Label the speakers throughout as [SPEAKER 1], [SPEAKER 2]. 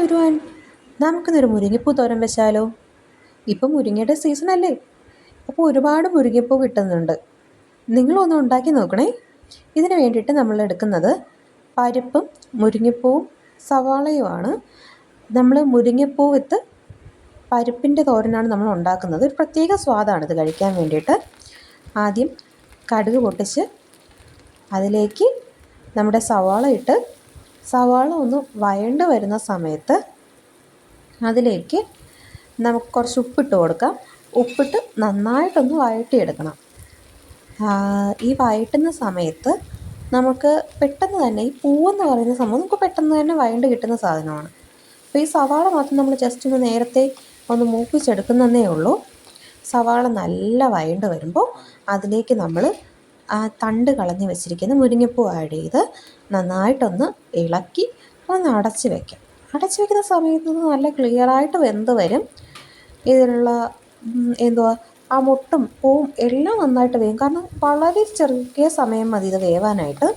[SPEAKER 1] Everyone, നമുക്കിന്നൊരു മുരിങ്ങപ്പൂ തോരൻ വെച്ചാലോ? ഇപ്പം മുരിങ്ങയുടെ സീസണല്ലേ, അപ്പോൾ ഒരുപാട് മുരിങ്ങപ്പൂ കിട്ടുന്നുണ്ട്. നിങ്ങളൊന്ന് ഉണ്ടാക്കി നോക്കണേ. ഇതിന് വേണ്ടിയിട്ട് നമ്മൾ എടുക്കുന്നത് പരിപ്പും മുരിങ്ങപ്പൂവും സവാളയുമാണ്. നമ്മൾ മുരിങ്ങപ്പൂ വിത്ത് പരിപ്പിൻ്റെ തോരനാണ് നമ്മൾ ഉണ്ടാക്കുന്നത്. ഒരു പ്രത്യേക സ്വാദാണിത് കഴിക്കാൻ വേണ്ടിയിട്ട്. ആദ്യം കടുക് പൊട്ടിച്ച് അതിലേക്ക് നമ്മുടെ സവാള ഇട്ട് സവാള ഒന്ന് വഴണ്ട് വരുന്ന സമയത്ത് അതിലേക്ക് നമുക്ക് കുറച്ച് ഉപ്പിട്ട് കൊടുക്കാം. ഉപ്പിട്ട് നന്നായിട്ടൊന്ന് വഴറ്റിയെടുക്കണം. ഈ വഴറ്റുന്ന സമയത്ത് നമുക്ക് പെട്ടെന്ന് തന്നെ ഈ പൂവെന്ന് പറയുന്ന സംഭവം നമുക്ക് പെട്ടെന്ന് തന്നെ വഴണ്ട് കിട്ടുന്ന സാധനമാണ്. അപ്പോൾ ഈ സവാള മാത്രം നമ്മൾ ജസ്റ്റ് ഒന്ന് നേരത്തെ ഒന്ന് മൂപ്പിച്ചെടുക്കുന്നതേ ഉള്ളൂ. സവാള നല്ല വഴണ്ട് വരുമ്പോൾ അതിലേക്ക് നമ്മൾ തണ്ട് കളഞ്ഞ് വെച്ചിരിക്കുന്ന മുരിങ്ങപ്പൂ ആഡ് ചെയ്ത് നന്നായിട്ടൊന്ന് ഇളക്കി ഒന്ന് അടച്ച് വയ്ക്കാം. അടച്ച് വയ്ക്കുന്ന സമയത്ത് നല്ല ക്ലിയറായിട്ട് വെന്ത് വരും. ഇതിലുള്ള ആ മുട്ടും പൂവും എല്ലാം നന്നായിട്ട് വേവും. കാരണം വളരെ ചെറിയ സമയം മതി ഇത് വേവാനായിട്ട്.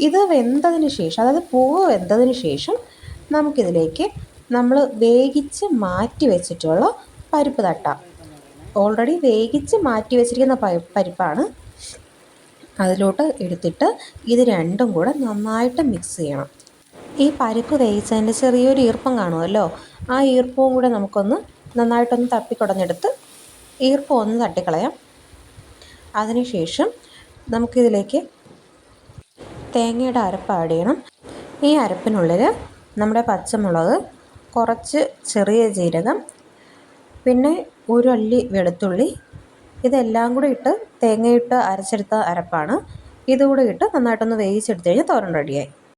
[SPEAKER 1] ഇത് വെന്തതിന് ശേഷം, അതായത് പൂവ് വെന്തതിന് ശേഷം നമുക്കിതിലേക്ക് നമ്മൾ വേവിച്ച് മാറ്റി വെച്ചിട്ടുള്ള പരിപ്പ് തട്ടാം. ഓൾറെഡി വേവിച്ച് മാറ്റി വെച്ചിരിക്കുന്ന പരിപ്പാണ്. അതിലോട്ട് എടുത്തിട്ട് ഇത് രണ്ടും കൂടെ നന്നായിട്ട് മിക്സ് ചെയ്യണം. ഈ പരിപ്പ് വേവിച്ചതിൻ്റെ ചെറിയൊരു ഈർപ്പം കാണുമല്ലോ, ആ ഈർപ്പവും കൂടെ നമുക്കൊന്ന് നന്നായിട്ടൊന്ന് തട്ടിക്കുടഞ്ഞെടുത്ത് ഈർപ്പം ഒന്ന് തട്ടിക്കളയാം. അതിനുശേഷം നമുക്കിതിലേക്ക് തേങ്ങയുടെ അരപ്പ് ആഡ് ചെയ്യണം. ഈ അരപ്പിനുള്ളിൽ നമ്മുടെ പച്ചമുളക്, കുറച്ച് ചെറിയ ജീരകം, പിന്നെ ഒരു അല്ലി വെളുത്തുള്ളി, ഇതെല്ലാം കൂടി ഇട്ട് തേങ്ങയിട്ട് അരച്ചെടുത്ത അരപ്പാണ്. ഇതുകൂടെ ഇട്ട് നന്നായിട്ടൊന്ന് വേവിച്ചെടുത്ത് കഴിഞ്ഞാൽ തോരൻ റെഡിയായി.